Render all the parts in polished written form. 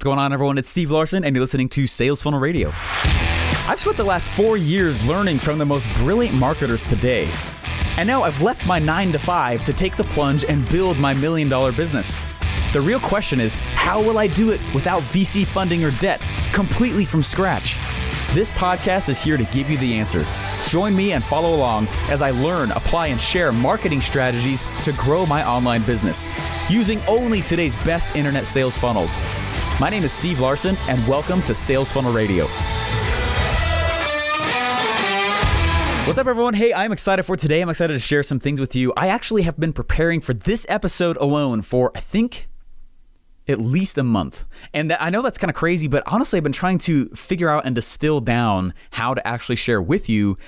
What's going on, everyone? It's Steve Larsen, and you're listening to Sales Funnel Radio. I've spent the last 4 years learning from the most brilliant marketers today. And now I've left my 9-to-5 to take the plunge and build my $1 million business. The real question is, how will I do it without VC funding or debt, completely from scratch? This podcast is here to give you the answer. Join me and follow along as I learn, apply, and share marketing strategies to grow my online business, using only today's best internet sales funnels. My name is Steve Larsen, and welcome to Sales Funnel Radio. What's up, everyone? Hey, I'm excited for today. I'm excited to share some things with you. I actually have been preparing for this episode alone for, I think, at least a month. And I know that's kind of crazy, but honestly, I've been trying to figure out and distill down how to actually share with you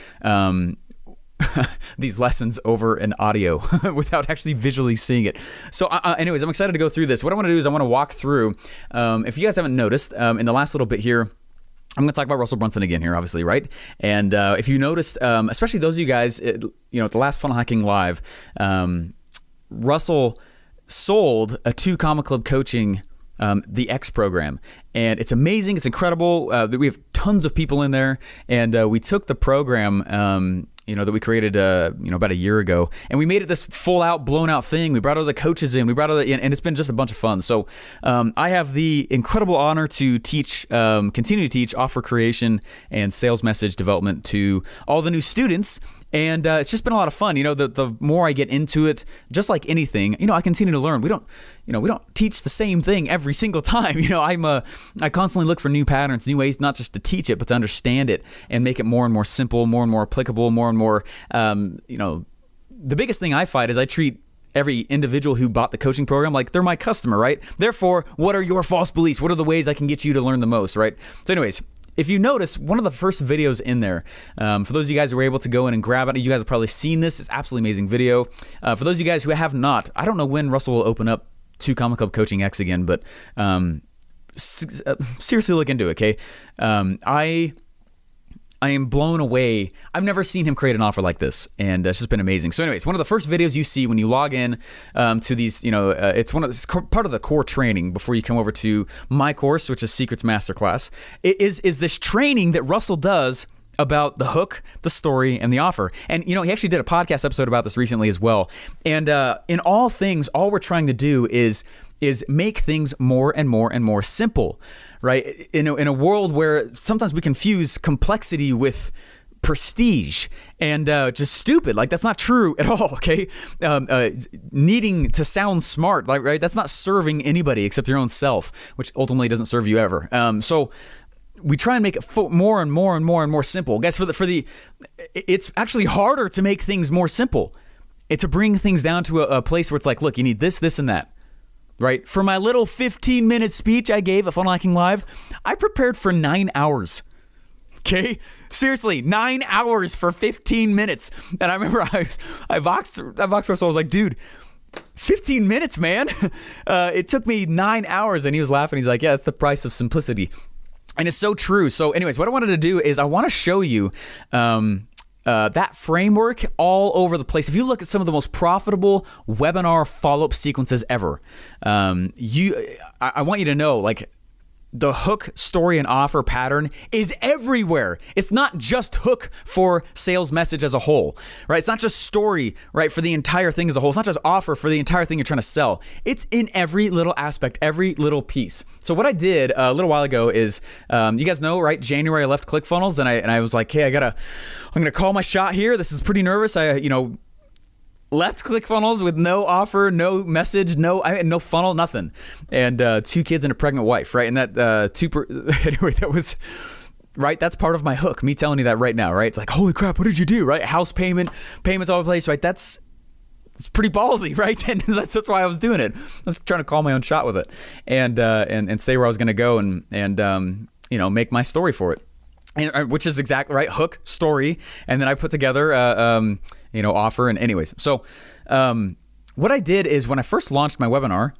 these lessons over an audio without actually visually seeing it. So anyways, I'm excited to go through this. What I want to do is I want to walk through, if you guys haven't noticed, in the last little bit here, I'm going to talk about Russell Brunson again here, obviously, right? And if you noticed, especially those of you guys, at the last Funnel Hacking Live, Russell sold a 2 Comma Club coaching, the X program. And it's amazing. It's incredible. We have tons of people in there. And we took the program, that we created, about a year ago, and we made it this full out, blown out thing. We brought all the coaches in, and it's been just a bunch of fun. So I have the incredible honor to teach, continue to teach offer creation and sales message development to all the new students. And it's just been a lot of fun. The more I get into it, just like anything, I continue to learn. We don't teach the same thing every single time. I constantly look for new patterns, new ways, not just to teach it, but to understand it and make it more and more simple, more and more applicable, more and more, the biggest thing I fight is I treat every individual who bought the coaching program like they're my customer, right? Therefore, what are your false beliefs? What are the ways I can get you to learn the most, right? So anyways, if you notice, one of the first videos in there, for those of you guys who were able to go in and grab it, you guys have probably seen this. It's an absolutely amazing video. For those of you guys who have not, I don't know when Russell will open up 2 Comma Club Coaching X again, but seriously look into it, okay? I am blown away. I've never seen him create an offer like this, and it's just been amazing. So anyways, one of the first videos you see when you log in to these, it's part of the core training before you come over to my course, which is Secrets Masterclass, is this training that Russell does about the hook, the story, and the offer. And, he actually did a podcast episode about this recently as well. And in all things, all we're trying to do is make things more and more and more simple, right? In a world where sometimes we confuse complexity with prestige and just stupid. Like, that's not true at all, okay? Needing to sound smart, like, right? That's not serving anybody except your own self, which ultimately doesn't serve you ever. So we try and make it more and more and more and more simple. Guys, it's actually harder to make things more simple. It's to bring things down to a place where it's like, look, you need this, this, and that. Right? For my little 15-minute speech I gave at Funnel Hacking Live, I prepared for 9 hours. Okay? Seriously, 9 hours for 15 minutes. And I remember I voxed Russell. I was like, dude, 15 minutes, man. It took me 9 hours. And he was laughing. He's like, yeah, it's the price of simplicity. And it's so true. So anyways, what I wanted to do is I want to show you that framework all over the place. If you look at some of the most profitable webinar follow-up sequences ever, I want you to know, like, the hook, story, and offer pattern is everywhere. It's not just hook for sales message as a whole, right? It's not just story, right, for the entire thing as a whole. It's not just offer for the entire thing you're trying to sell. It's in every little aspect, every little piece. So what I did a little while ago is, you guys know, right? January I left ClickFunnels, and I was like, hey, I'm gonna call my shot here. This is pretty nervous. Left ClickFunnels with no offer, no message, no funnel, nothing, and 2 kids and a pregnant wife, right? And that anyway, that was right. That's part of my hook. Me telling you that right now, right? It's like, holy crap, what did you do, right? House payments all over the place, right? It's pretty ballsy, right? And that's why I was doing it. I was trying to call my own shot with it, and say where I was going to go, and make my story for it. And, which is exactly right. Hook, story, and then I put together, offer. And anyways, so what I did is when I first launched my webinar,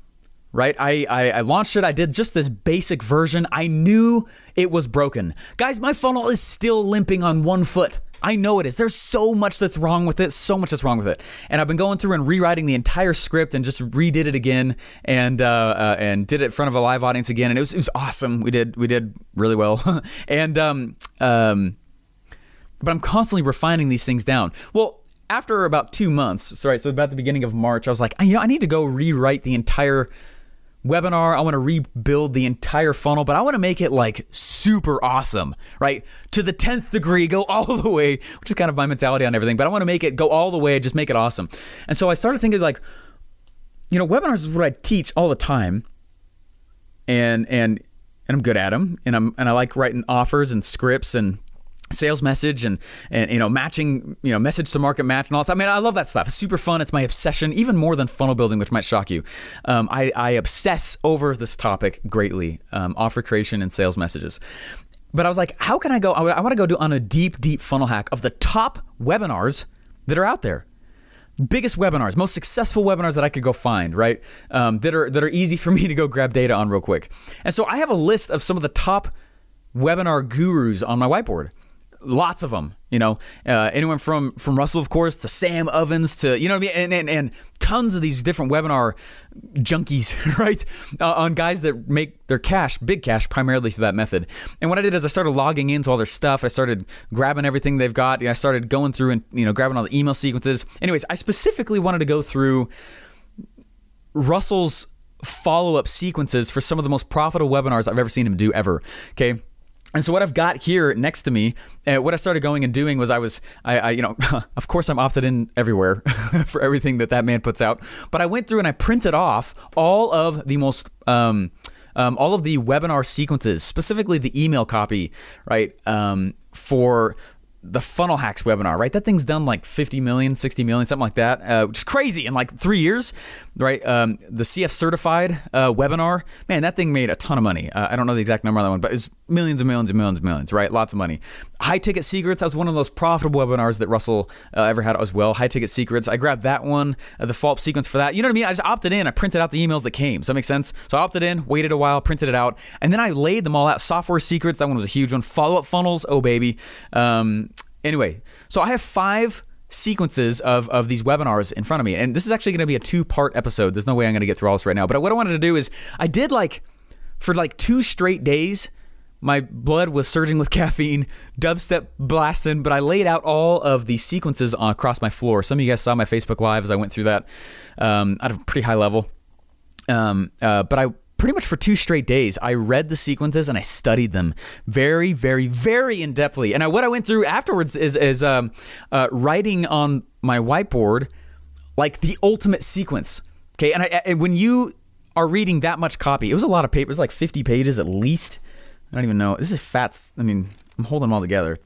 right, I launched it. I did just this basic version. I knew it was broken. Guys, my funnel is still limping on one foot. I know it is. There's so much that's wrong with it. So much that's wrong with it. And I've been going through and rewriting the entire script and just redid it again and did it in front of a live audience again. And it was awesome. We did really well. And but I'm constantly refining these things down. Well, after about 2 months, so about the beginning of March, I was like, I need to go rewrite the entire webinar. I want to rebuild the entire funnel, but I want to make it like super awesome, right? To the 10th degree, go all the way, which is kind of my mentality on everything, but I want to make it go all the way, just make it awesome. And so I started thinking like, webinars is what I teach all the time. And I'm good at them. And I like writing offers and scripts and sales message and matching, message to market match and all that. I mean, I love that stuff. It's super fun. It's my obsession, even more than funnel building, which might shock you. I obsess over this topic greatly, offer creation and sales messages. But I was like, how can I go? I want to go do on a deep funnel hack of the top webinars that are out there. Biggest webinars, most successful webinars that I could go find, right? That are easy for me to go grab data on real quick. And so I have a list of some of the top webinar gurus on my whiteboard. Lots of them, anyone from Russell, of course, to Sam Ovens, to, and tons of these different webinar junkies, right? On guys that make their big cash, primarily through that method. And what I did is I started logging into all their stuff. I started grabbing everything they've got. I started going through and, grabbing all the email sequences. Anyways, I specifically wanted to go through Russell's follow-up sequences for some of the most profitable webinars I've ever seen him do ever, okay? And so what I've got here next to me, what I started going and doing was of course I'm opted in everywhere for everything that man puts out. But I went through and I printed off all of the most, all of the webinar sequences, specifically the email copy, right, for the Funnel Hacks webinar, right? That thing's done like 50 million, 60 million, something like that, which is crazy in like 3 years, right? The CF certified webinar, man, that thing made a ton of money. I don't know the exact number on that one, but it's millions and millions and millions and millions, right? Lots of money. High Ticket Secrets, that was one of those profitable webinars that Russell ever had as well. High Ticket Secrets, I grabbed that one, the follow-up sequence for that. You know what I mean? I just opted in, I printed out the emails that came. Does that make sense? So I opted in, waited a while, printed it out, and then I laid them all out. Software Secrets, that one was a huge one. Follow-up funnels, oh baby. Anyway, so I have 5 sequences of these webinars in front of me, and this is actually going to be a 2-part episode. There's no way I'm going to get through all this right now, but what I wanted to do is I did for 2 straight days, my blood was surging with caffeine, dubstep blasting, but I laid out all of the sequences across my floor. Some of you guys saw my Facebook Live as I went through that at a pretty high level, but I pretty much for 2 straight days, I read the sequences and I studied them very, very, very in-depthly. And what I went through afterwards is writing on my whiteboard like the ultimate sequence. Okay, and when you are reading that much copy, it was a lot of paper. It was like 50 pages at least. I don't even know. This is fat. I mean, I'm holding them all together.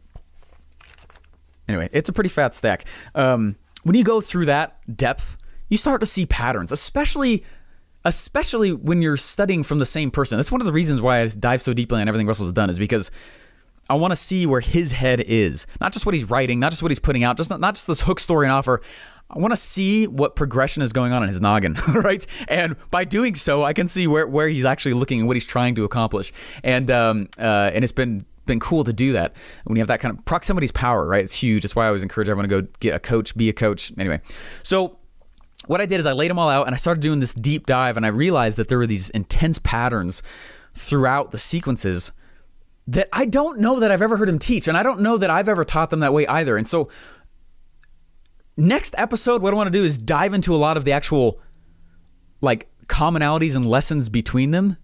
Anyway, it's a pretty fat stack. When you go through that depth, you start to see patterns, especially when you're studying from the same person. That's one of the reasons why I dive so deeply on everything Russell's done, is because I want to see where his head is. Not just what he's writing, not just what he's putting out, not just this hook story and offer. I want to see what progression is going on in his noggin, right? And by doing so, I can see where he's actually looking and what he's trying to accomplish. And it's been cool to do that when you have that kind of proximity's power, right? It's huge. That's why I always encourage everyone to go get a coach, be a coach. Anyway, so what I did is I laid them all out and I started doing this deep dive, and I realized that there were these intense patterns throughout the sequences that I don't know that I've ever heard him teach, and I don't know that I've ever taught them that way either. And so next episode, what I want to do is dive into a lot of the actual commonalities and lessons between them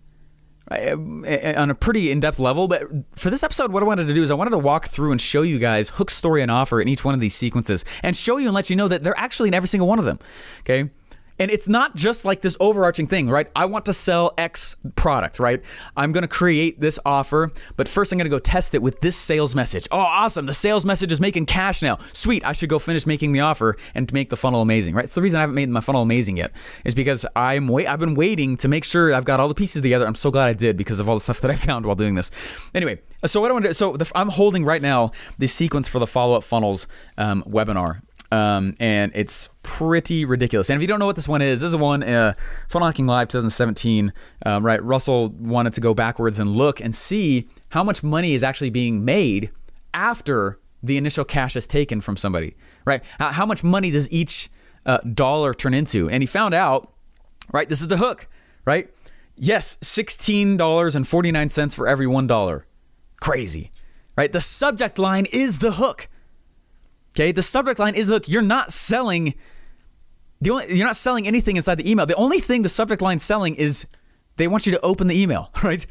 on a pretty in-depth level. But for this episode, what I wanted to do is I wanted to walk through and show you guys hook, story, and offer in each one of these sequences, and show you and let you know that they're actually in every single one of them, okay? And it's not just like this overarching thing, right? I want to sell X product, right? I'm going to create this offer, but first I'm going to go test it with this sales message. Oh, awesome. The sales message is making cash now. Sweet. I should go finish making the offer and make the funnel amazing, right? It's the reason I haven't made my funnel amazing yet, is because I've been waiting to make sure I've got all the pieces together. I'm so glad I did, because of all the stuff that I found while doing this. Anyway, so what I want to do, I'm holding right now the sequence for the follow-up funnels webinar. And it's pretty ridiculous. And if you don't know what this one is, this is one, Funnel Hacking Live 2017, right? Russell wanted to go backwards and look and see how much money is actually being made after the initial cash is taken from somebody, right? How much money does each dollar turn into? And he found out, right? This is the hook, right? Yes, $16.49 for every $1. Crazy, right? The subject line is the hook. Okay, the subject line is the hook. You're not selling anything inside the email. The only thing the subject line's selling is they want you to open the email, right?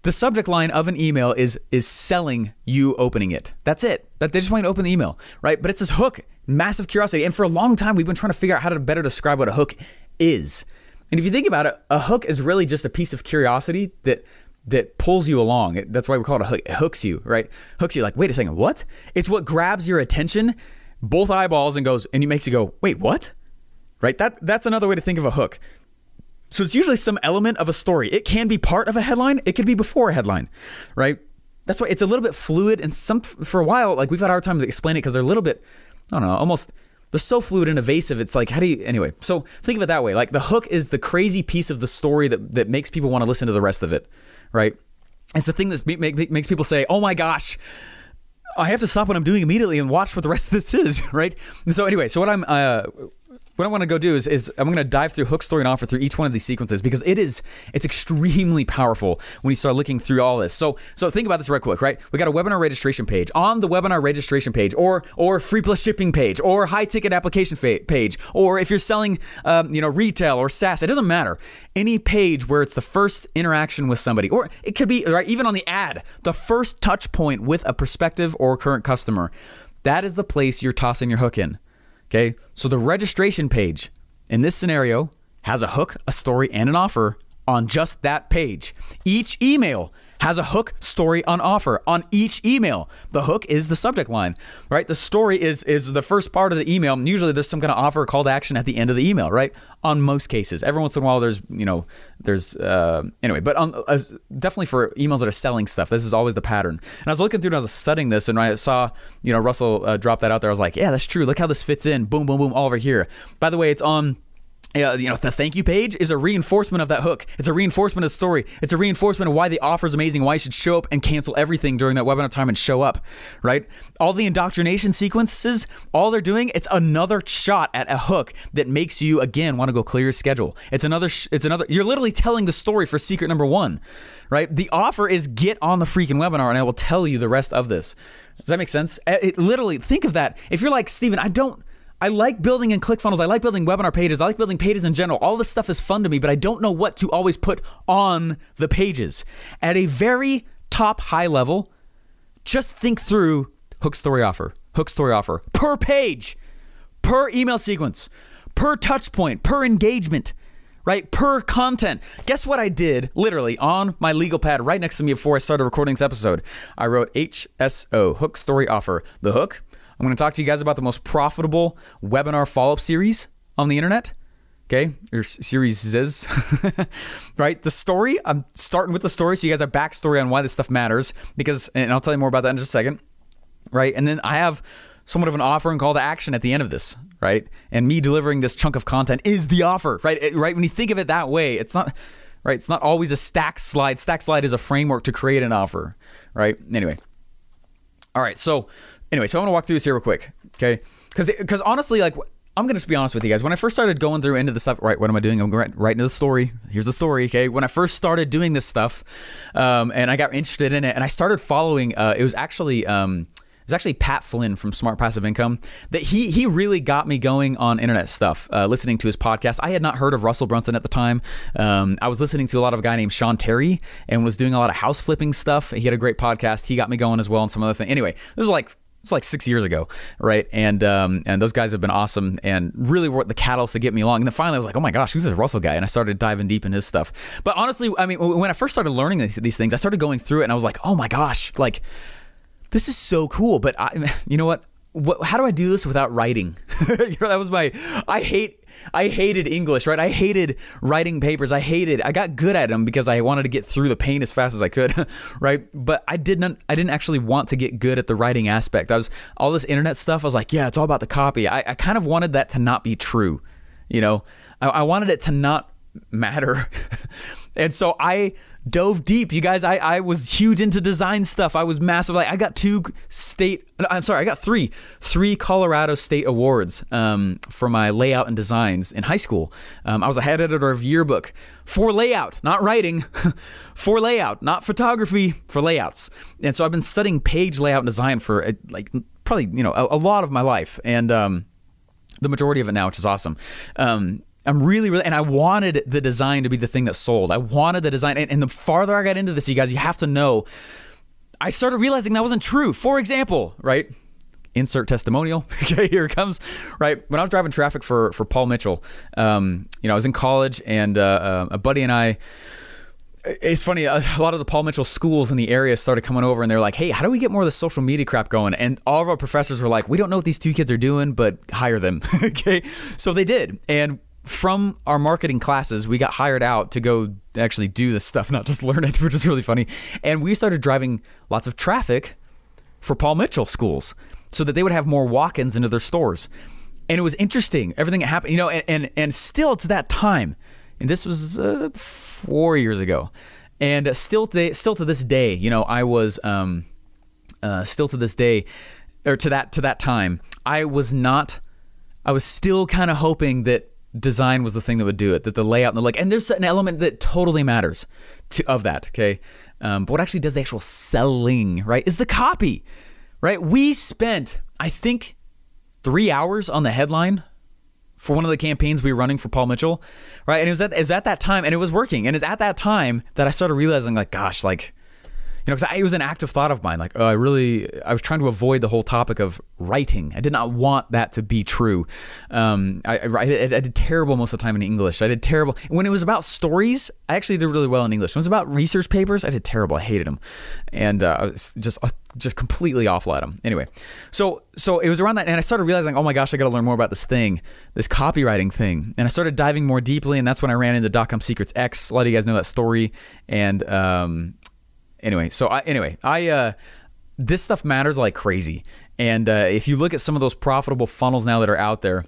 The subject line of an email is selling you opening it. That's it. They just want you to open the email, right? But it's this hook, massive curiosity. And for a long time, we've been trying to figure out how to better describe what a hook is. And if you think about it, a hook is really just a piece of curiosity that pulls you along. That's why we call it a hook. It hooks you, right? Hooks you like, wait a second, what? It's what grabs your attention, both eyeballs, and it makes you go, wait, what? Right? That's another way to think of a hook. So it's usually some element of a story. It can be part of a headline. It could be before a headline, right? That's why it's a little bit fluid. And for a while, like we've had a hard time to explain it because they're a little bit, I don't know, almost, they're so fluid and evasive. It's like, anyway. So think of it that way. Like the hook is the crazy piece of the story that makes people want to listen to the rest of it, right? It's the thing that makes people say, oh my gosh, I have to stop what I'm doing immediately and watch what the rest of this is, right? And so anyway, so what I want to go do is I'm going to dive through hook, story, and offer through each one of these sequences because it's extremely powerful when you start looking through all this. So think about this real quick, right? We got a webinar registration page. On the webinar registration page, or free plus shipping page, or high ticket application page, or if you're selling, retail or SaaS, it doesn't matter. Any page where it's the first interaction with somebody, or it could be right even on the ad, the first touch point with a prospective or current customer. That is the place you're tossing your hook in. Okay, so the registration page in this scenario has a hook, a story, and an offer on just that page. Each email has a hook, story, and offer on each email. The hook is the subject line, right? The story is the first part of the email. And usually there's some kind of offer or call to action at the end of the email, right? On most cases. Every once in a while anyway, but definitely for emails that are selling stuff, this is always the pattern. And I was looking through and I was studying this and I saw, Russell drop that out there. I was like, yeah, that's true. Look how this fits in. Boom, boom, boom, all over here. By the way, it's on the thank you page is a reinforcement of that hook. It's a reinforcement of the story. It's a reinforcement of why the offer is amazing, why you should show up and cancel everything during that webinar time and show up, right? All the indoctrination sequences, all they're doing, it's another shot at a hook that makes you, again, want to go clear your schedule. It's another, you're literally telling the story for secret number one, right? The offer is get on the freaking webinar and I will tell you the rest of this. Does that make sense? Literally, think of that. If you're like, Steven, I like building in ClickFunnels. I like building webinar pages. I like building pages in general. All this stuff is fun to me, but I don't know what to always put on the pages. At a very top high level, just think through hook, story, offer per page, per email sequence, per touch point, per engagement, right? Per content. Guess what I did literally on my legal pad right next to me before I started recording this episode? I wrote HSO, hook, story, offer. The hook. I'm going to talk to you guys about the most profitable webinar follow-up series on the internet. Okay, your series is, right? The story, I'm starting with the story so you guys have backstory on why this stuff matters and I'll tell you more about that in just a second, right? And then I have somewhat of an offer and call to action at the end of this, right? And me delivering this chunk of content is the offer, right? Right? When you think of it that way, it's not, right? It's not always a stack slide. Stack slide is a framework to create an offer, right? Anyway. All right, so I want to walk through this here real quick, okay? Because honestly, like, I'm going to just be honest with you guys. When I first started going through into the stuff, right, what am I doing? I'm going right into the story. Here's the story, okay? When I first started doing this stuff and I got interested in it and I started following, it was actually Pat Flynn from Smart Passive Income that he really got me going on internet stuff, listening to his podcast. I had not heard of Russell Brunson at the time. I was listening to a lot of a guy named Sean Terry and was doing a lot of house flipping stuff. He had a great podcast. He got me going as well and some other thing. Anyway, this was like 6 years ago, right? And those guys have been awesome and really were the catalyst to get me along. And then finally I was like, oh my gosh, who's this Russell guy? And I started diving deep in his stuff. But honestly, I mean, when I first started learning these things, I started going through it and I was like, oh my gosh, like, this is so cool. But you know what? How do I do this without writing? That was I hated English, right? I hated writing papers. I got good at them because I wanted to get through the pain as fast as I could, right? But I didn't actually want to get good at the writing aspect. All this internet stuff, I was like, yeah, it's all about the copy. I kind of wanted that to not be true, I wanted it to not matter. And so I dove deep. You guys, I was huge into design stuff. I was massive. Like I got I got three Colorado State awards for my layout and designs in high school. I was a head editor of yearbook for layout, not writing, for layout, not photography, for layouts. And so I've been studying page layout and design for like probably, a lot of my life, and the majority of it now, which is awesome. I'm really, and I wanted the design to be the thing that sold. I wanted the design. And the farther I got into this, you guys, you have to know, I started realizing that wasn't true. For example, right? Insert testimonial. Okay, here it comes. Right. When I was driving traffic for Paul Mitchell, I was in college, and a buddy and I, it's funny, a lot of the Paul Mitchell schools in the area started coming over, and they're like, hey, how do we get more of the social media crap going? And all of our professors were like, we don't know what these two kids are doing, but hire them. Okay. So they did. And from our marketing classes, we got hired out to go actually do this stuff, not just learn it, which is really funny. And we started driving lots of traffic for Paul Mitchell schools so that they would have more walk-ins into their stores. And it was interesting, everything that happened, and still to that time, and this was 4 years ago, and still to this day, I was still to this day, or to that time, I was still kind of hoping that design was the thing that would do it, that the layout and the like, and there's an element that totally matters of that, okay? But what actually does the actual selling, right, is the copy, right? We spent, I think, 3 hours on the headline for one of the campaigns we were running for Paul Mitchell, right? And it was at that time, and it was working, and it's at that time that I started realizing, like, gosh, like, because it was an active thought of mine. Like, oh, I was trying to avoid the whole topic of writing. I did not want that to be true. I did terrible most of the time in English. I did terrible. When it was about stories, I actually did really well in English. When it was about research papers, I did terrible. I hated them. And I was just completely awful at them. Anyway, so it was around that, and I started realizing, oh my gosh, I got to learn more about this copywriting thing. And I started diving more deeply, and that's when I ran into .com Secrets X. A lot of you guys know that story. And Anyway, this stuff matters like crazy. And if you look at some of those profitable funnels now that are out there,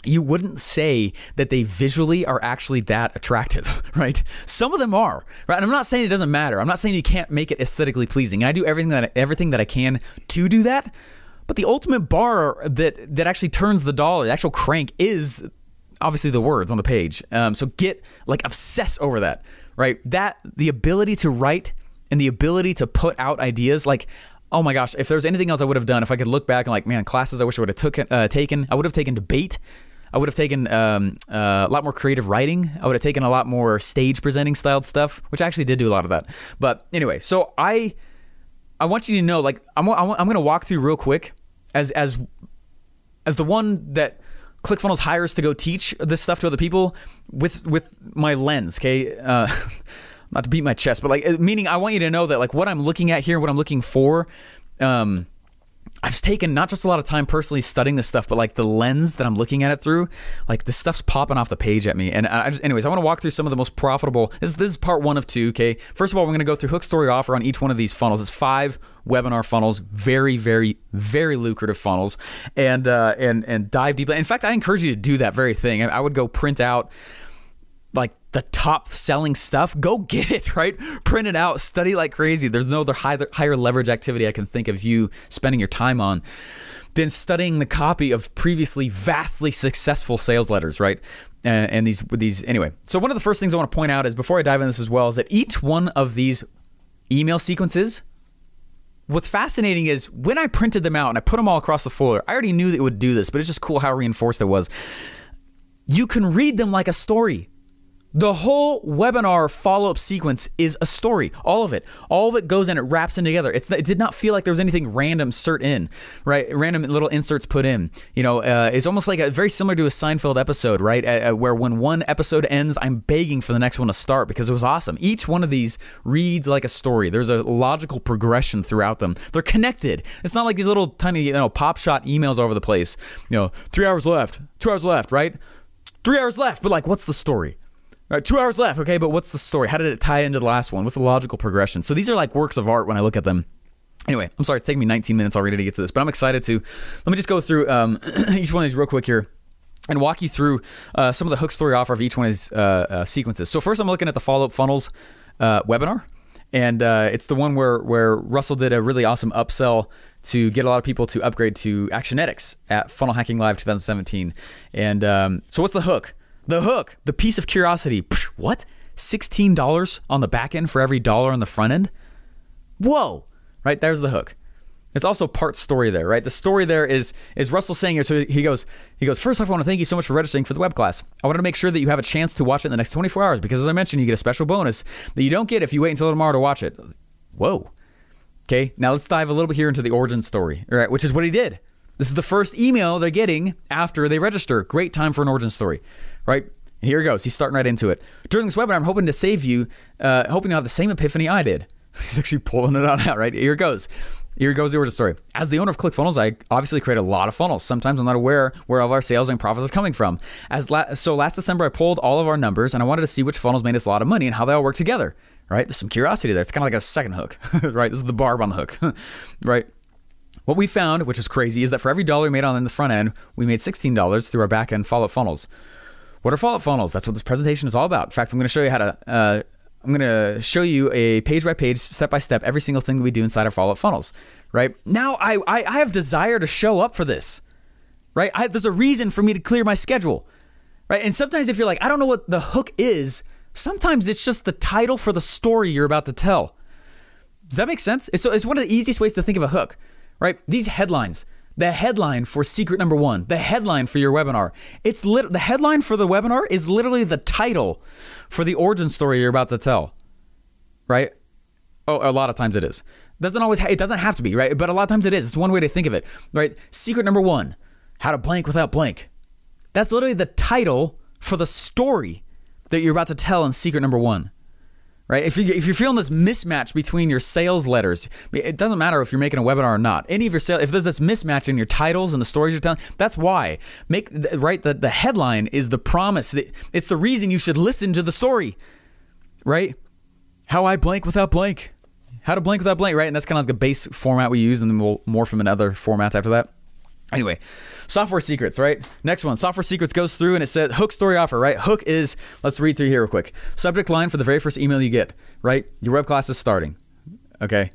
you wouldn't say that they visually are actually that attractive, right? Some of them are, right? And I'm not saying it doesn't matter. I'm not saying you can't make it aesthetically pleasing. And I do everything that I can to do that. But the ultimate bar that actually turns the dollar, the actual crank, is obviously the words on the page. So get obsessed over that, right? The ability to write and the ability to put out ideas, like, oh my gosh, if there's anything else I would have done, if I could look back and like, man, classes I wish I would have taken, I would have taken debate. I would have taken a lot more creative writing. I would have taken a lot more stage presenting styled stuff, which I actually did do a lot of that. But anyway, so I want you to know, like, I'm going to walk through real quick as the one that ClickFunnels hires to go teach this stuff to other people with my lens, okay? Not to beat my chest, but like, meaning I want you to know that like what I'm looking at here, what I'm looking for, I've taken not just a lot of time personally studying this stuff, but like the lens that I'm looking at it through, like this stuff's popping off the page at me. And anyways, I want to walk through some of the most profitable. This is part 1 of 2. Okay. First of all, we're going to go through hook, story, offer on each one of these funnels. It's 5 webinar funnels, very, very, very lucrative funnels, and dive deeply. In fact, I encourage you to do that very thing. I would go print out like the top selling stuff, go get it, right? Print it out, study like crazy. There's no other higher leverage activity I can think of you spending your time on than studying the copy of previously vastly successful sales letters, right? And these anyway. So one of the first things I want to point out is, before I dive into this as well, is that each one of these email sequences, what's fascinating is when I printed them out and I put them all across the folder, I already knew that it would do this, but it's just cool how reinforced it was. You can read them like a story. The whole webinar follow-up sequence is a story. All of it goes in, it wraps in together. It did not feel like there was anything random right? Random little inserts put in. It's almost like very similar to a Seinfeld episode, right? Where when one episode ends, I'm begging for the next one to start because it was awesome. Each one of these reads like a story. There's a logical progression throughout them. They're connected. It's not like these little tiny, pop shot emails over the place. 3 hours left, 2 hours left, right? 3 hours left, but like, what's the story? Right, 2 hours left. Okay, but what's the story? How did it tie into the last one? What's the logical progression? So these are like works of art when I look at them. Anyway, I'm sorry, it's taking me 19 minutes already to get to this, but I'm excited to. Let me just go through each one of these real quick here and walk you through some of the hook, story, offer of each one of these sequences. So first I'm looking at the follow-up funnels. webinar. And it's the one where Russell did a really awesome upsell to get a lot of people to upgrade to Actionetics at Funnel Hacking Live 2017. And so what's the hook? The hook, the piece of curiosity. What? $16 on the back end for every dollar on the front end? Whoa, right? There's the hook. It's also part story there, right? The story there is Russell saying here. So he goes, first off, I want to thank you so much for registering for the web class. I wanted to make sure that you have a chance to watch it in the next 24 hours because, as I mentioned, you get a special bonus that you don't get if you wait until tomorrow to watch it. Whoa. Okay, now let's dive a little bit here into the origin story, right? Which is what he did. This is the first email they're getting after they register. Great time for an origin story, right? And here he goes. He's starting right into it. During this webinar, I'm hoping to save you, hoping you'll have the same epiphany I did. He's actually pulling it out, right? Here it goes. Here goes the origin story. As the owner of ClickFunnels, I obviously create a lot of funnels. Sometimes I'm not aware where all of our sales and profits are coming from. So last December, I pulled all of our numbers and I wanted to see which funnels made us a lot of money and how they all work together, right? There's some curiosity there. It's kind of like a second hook, right? This is the barb on the hook, right? What we found, which is crazy, is that for every dollar we made on the front end, we made $16 through our back end follow-up funnels. What are follow-up funnels? That's what this presentation is all about. In fact, I'm going to show you how to, I'm going to show you a page-by-page, step-by-step, every single thing that we do inside our follow-up funnels, right? Now, I have desire to show up for this, right? There's a reason for me to clear my schedule, right? And sometimes if you're like, I don't know what the hook is, sometimes it's just the title for the story you're about to tell. Does that make sense? It's one of the easiest ways to think of a hook, right? These headlines. The headline for secret number one, the headline for your webinar. The headline for the webinar is literally the title for the origin story you're about to tell, right? Oh, a lot of times it is. It doesn't have to be, right? But a lot of times it is. It's one way to think of it, right? Secret number one, how to blank without blank. That's literally the title for the story that you're about to tell in secret number one. Right? If you're feeling this mismatch between your sales letters, it doesn't matter if you're making a webinar or not. Any of your sales, if there's this mismatch in your titles and the stories you're telling, that's why. The headline is the promise. It's the reason you should listen to the story, right? How I blank without blank. How to blank without blank, right? And that's kind of like the base format we use, and then we'll morph from another formats after that. Anyway, software secrets, right? Next one, software secrets goes through and it said hook story offer, right? Hook is, let's read through here real quick. Subject line for the very first email you get, right? Your web class is starting, okay?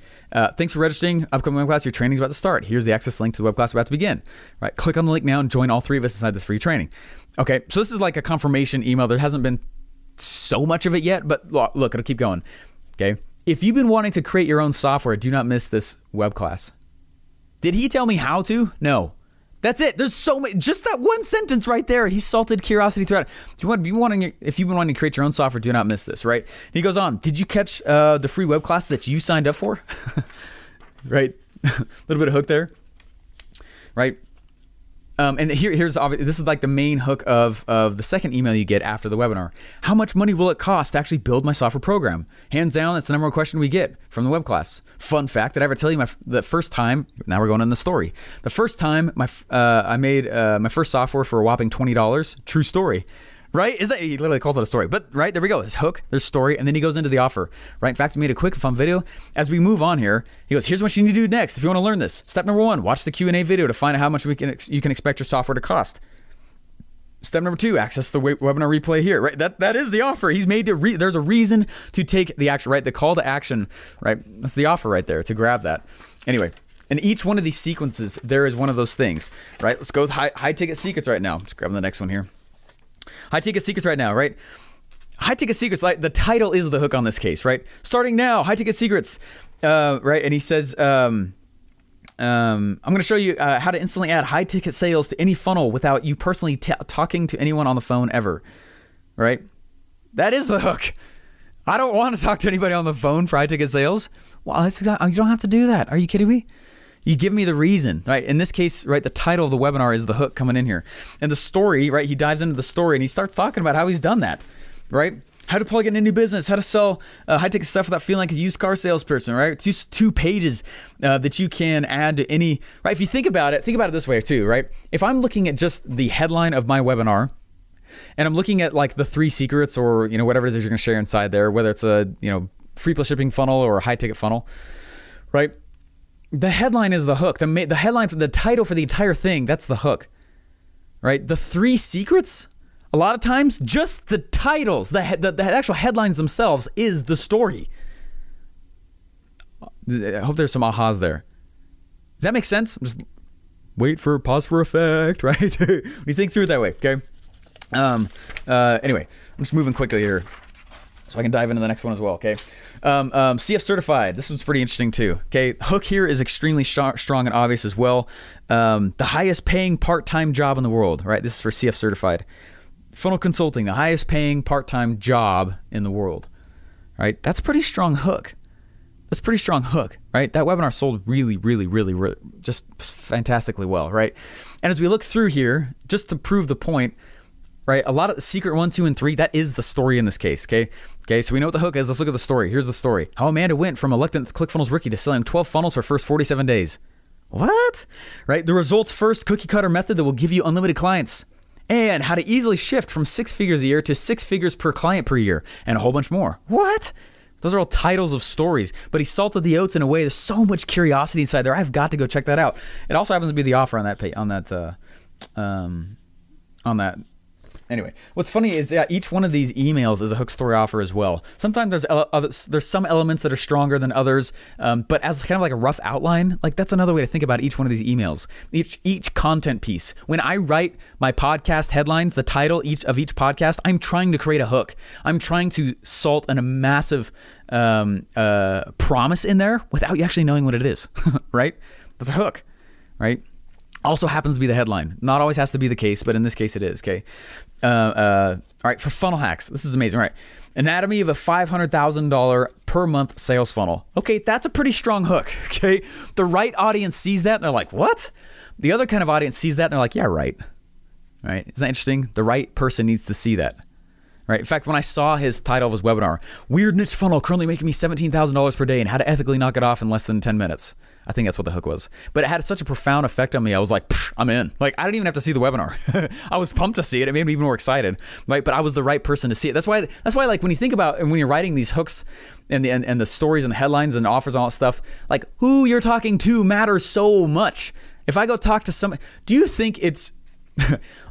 Thanks for registering, upcoming web class, your training is about to start. Here's the access link to the web class about to begin, right? Click on the link now and join all three of us inside this free training. Okay, so this is like a confirmation email. There hasn't been so much of it yet, but look, it'll keep going, okay? If you've been wanting to create your own software, do not miss this web class. Did he tell me how to? No. That's it. There's so many. Just that one sentence right there. He salted curiosity throughout. If you've been wanting to create your own software, do not miss this. Right? And he goes on. Did you catch the free web class that you signed up for? Right? A little bit of hook there. Right? And here's obvious. This is like the main hook of the second email you get after the webinar. How much money will it cost to actually build my software program? Hands down, that's the number one question we get from the web class. Fun fact, did I ever tell you the first time? Now we're going in the story. The first time I made my first software for a whopping $20. True story. Right? He literally calls it a story. But right, there we go. There's hook, there's story, and then he goes into the offer. Right? In fact, we made a quick fun video. As we move on here, he goes, here's what you need to do next if you want to learn this. Step number one, watch the Q&A video to find out how much you can expect your software to cost. Step number two, access the webinar replay here. Right? That is the offer. He's made there's a reason to take the action, right? The call to action, right? That's the offer right there to grab that. Anyway, in each one of these sequences, there is one of those things, right? Let's go with high ticket secrets right now. Just grabbing the next one here. High ticket secrets right now, right? High ticket secrets, like the title is the hook on this case, right? Starting now, high ticket secrets, right? And he says, I'm going to show you how to instantly add high ticket sales to any funnel without you personally talking to anyone on the phone ever, right? That is the hook. I don't want to talk to anybody on the phone for high ticket sales. Well, that's exactly, you don't have to do that. Are you kidding me? You give me the reason, right? In this case, right, the title of the webinar is the hook coming in here. And the story, right, he dives into the story and he starts talking about how he's done that, right? How to plug in a new business, how to sell high-ticket stuff without feeling like a used car salesperson, right? Just two pages that you can add to any, right? If you think about it this way too, right? If I'm looking at just the headline of my webinar and I'm looking at like the 3 secrets or, whatever it is you're going to share inside there, whether it's a, free plus shipping funnel or a high-ticket funnel, right? The headline is the hook. The headline for the title for the entire thing, that's the hook, right? The 3 secrets A lot of times, just the titles, the actual headlines themselves is the story. I hope there's some ahas there. Does that make sense? Just pause for effect, right? We think through it that way, okay? Anyway, I'm just moving quickly here so I can dive into the next one as well, okay? CF certified. This one's pretty interesting too, okay? Hook here is extremely strong and obvious as well. The highest paying part-time job in the world, right? This is for CF certified. Funnel consulting, the highest paying part-time job in the world, right? That's a pretty strong hook. That's a pretty strong hook, right? That webinar sold really, just fantastically well, right? And as we look through here, just to prove the point, right? A lot of the secret 1, 2, and 3, that is the story in this case, okay? Okay, so we know what the hook is. Let's look at the story. Here's the story. How Amanda went from reluctant ClickFunnels rookie to selling 12 funnels her first 47 days. What? Right? The results first cookie cutter method that will give you unlimited clients. And how to easily shift from 6 figures a year to 6 figures per client per year, and a whole bunch more. What? Those are all titles of stories, but he salted the oats in a way. There's so much curiosity inside there. I've got to go check that out. It also happens to be the offer on that page, on that. Anyway, what's funny is each one of these emails is a hook story offer as well. Sometimes there's some elements that are stronger than others, but as kind of like a rough outline, like that's another way to think about each one of these emails. Each content piece. When I write my podcast headlines, the title of each podcast, I'm trying to create a hook. I'm trying to salt in a massive promise in there without you actually knowing what it is, right? That's a hook, right? Also happens to be the headline. Not always has to be the case, but in this case it is, okay? All right, for funnel hacks. This is amazing, all right? Anatomy of a $500,000 per month sales funnel. Okay, that's a pretty strong hook, okay? The right audience sees that and they're like, what? The other kind of audience sees that and they're like, yeah, right. Right? Isn't that interesting? The right person needs to see that. Right? In fact, when I saw his title of his webinar, Weird Niche Funnel Currently Making Me $17,000 per Day and How to Ethically Knock It Off in Less Than 10 Minutes. I think that's what the hook was. But it had such a profound effect on me. I was like, I'm in. Like, I didn't even have to see the webinar. I was pumped to see it. It made me even more excited. Right? But I was the right person to see it. That's why like when you think about and when you're writing these hooks and the stories and the headlines and offers and all that stuff, like who you're talking to matters so much. If I go talk to somebody, do you think it's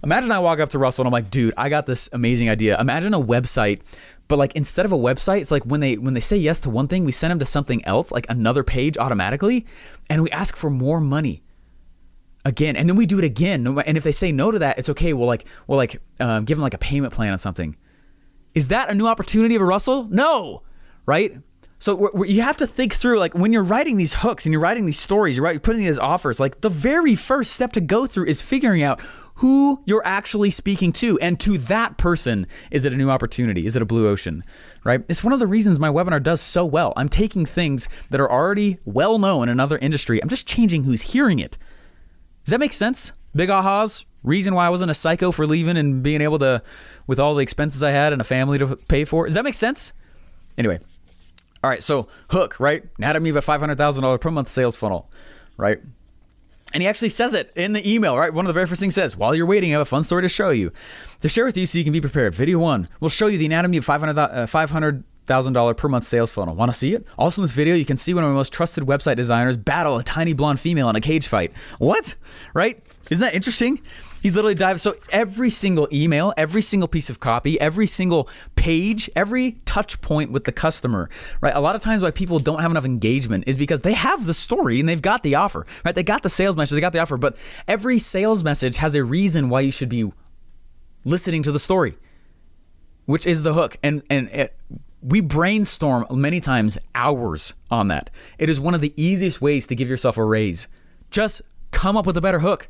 imagine I walk up to Russell and I'm like, dude, I got this amazing idea. Imagine a website, but like instead of a website, it's like when they say yes to one thing, we send them to something else, like another page automatically, and we ask for more money again, and then we do it again. And if they say no to that, it's okay. We'll give them like a payment plan on something. Is that a new opportunity for Russell? No, right? So you have to think through, like when you're writing these hooks and you're writing these stories, you're putting these offers, like the very first step to go through is figuring out who you're actually speaking to, and to that person, is it a new opportunity? Is it a blue ocean, right? It's one of the reasons my webinar does so well. I'm taking things that are already well known in another industry. I'm just changing who's hearing it. Does that make sense? Big ahas? Reason why I wasn't a psycho for leaving and being able to, with all the expenses I had and a family to pay for. Does that make sense? Anyway. All right, so hook, right? Anatomy of a $500,000 per month sales funnel, right? And he actually says it in the email, right? One of the very first things says, while you're waiting, I have a fun story to show you. To share with you so you can be prepared. Video 1 will show you the anatomy of $500,000 per month sales funnel. Want to see it? Also in this video, you can see one of my most trusted website designers battle a tiny blonde female in a cage fight. What? Right? Isn't that interesting? He's literally dived. So every single email, every single piece of copy, every single page, every touch point with the customer, right? A lot of times why people don't have enough engagement is because they have the story and they've got the offer, right? They got the sales message, they got the offer, but every sales message has a reason why you should be listening to the story, which is the hook. And we brainstorm many times hours on that. It is one of the easiest ways to give yourself a raise. Just come up with a better hook.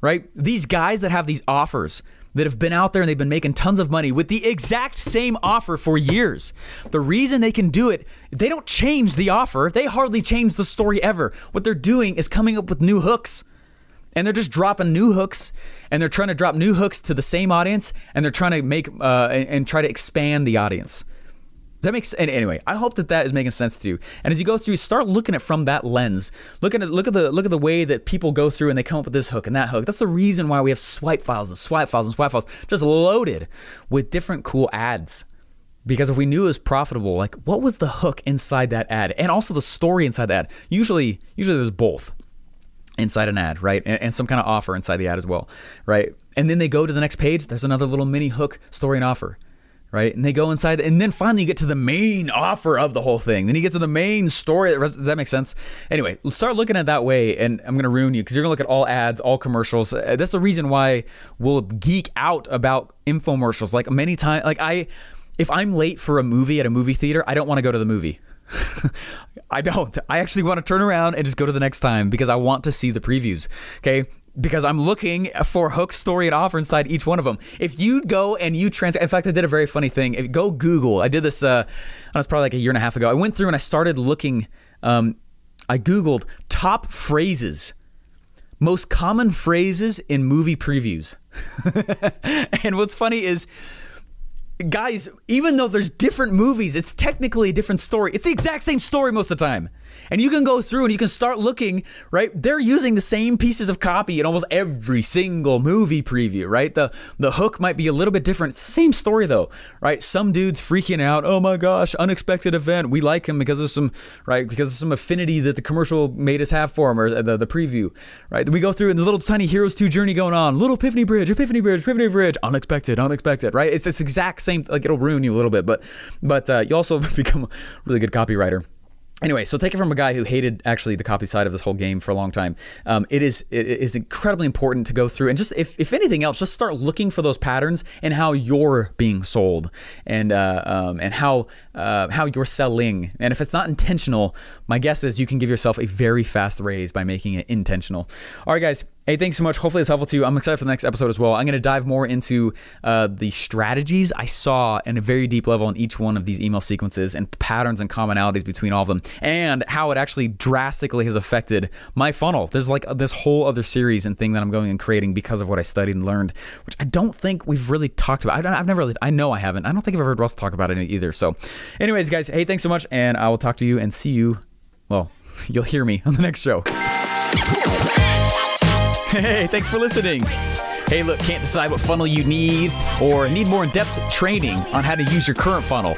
Right? These guys that have these offers that have been out there and they've been making tons of money with the exact same offer for years. The reason they can do it, they don't change the offer. They hardly change the story ever. What they're doing is coming up with new hooks. And they're just dropping new hooks, and they're trying to drop new hooks to the same audience, and they're trying to make and try to expand the audience. Does that make sense? Anyway, I hope that is making sense to you. And as you go through, start looking at it from that lens. Look at the way that people go through and they come up with this hook and that hook. That's the reason why we have swipe files and swipe files and swipe files just loaded with different cool ads. Because if we knew it was profitable, like what was the hook inside that ad, and also the story inside that ad? Usually there's both. inside an ad, right? And some kind of offer inside the ad as well, right? And then they go to the next page. There's another little mini hook, story and offer, right? And they go inside, and then finally you get to the main offer of the whole thing. Then you get to the main story. Does that make sense? Anyway, start looking at it that way, and I'm going to ruin you because you're going to look at all ads, all commercials. That's the reason why we'll geek out about infomercials. Like many times, if I'm late for a movie at a movie theater, I don't want to go to the movie. I don't. I actually want to turn around and just go to the next time because I want to see the previews. Okay. Because I'm looking for hook, story, and offer inside each one of them. If you go and you in fact, I did a very funny thing. Go Google. I did this, it was probably like a year and a half ago. I went through and I started looking, I Googled top phrases, most common phrases in movie previews. And what's funny is, guys, even though there's different movies, it's technically a different story. It's the exact same story most of the time. And you can go through and you can start looking, right? They're using the same pieces of copy in almost every single movie preview, right? The hook might be a little bit different. It's the same story though, right? Some dude's freaking out. Oh my gosh, unexpected event. We like him because of some, right? Because of some affinity that the commercial made us have for him, or the preview, right? We go through and the little tiny Heroes 2 journey going on. Little Epiphany Bridge, unexpected, right? It's exact same, like it'll ruin you a little bit, but you also become a really good copywriter. Anyway, so take it from a guy who hated actually the copy side of this whole game for a long time. It is incredibly important to go through and just, if anything else, just start looking for those patterns and how you're being sold and how you're selling. And if it's not intentional, my guess is you can give yourself a very fast raise by making it intentional. All right, guys. Hey, thanks so much. Hopefully it's helpful to you. I'm excited for the next episode as well. I'm going to dive more into the strategies I saw in a very deep level in each one of these email sequences and patterns and commonalities between all of them and how it actually drastically has affected my funnel. There's like this whole other series and thing that I'm going and creating because of what I studied and learned, which I don't think we've really talked about. I've never really, I know I haven't. I don't think I've ever heard Russ talk about it either. So anyways, guys, hey, thanks so much. And I will talk to you and see you. Well, you'll hear me on the next show. Hey, thanks for listening. Hey, look, can't decide what funnel you need or need more in-depth training on how to use your current funnel?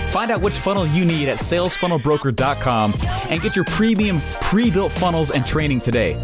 Find out which funnel you need at salesfunnelbroker.com and get your premium pre-built funnels and training today.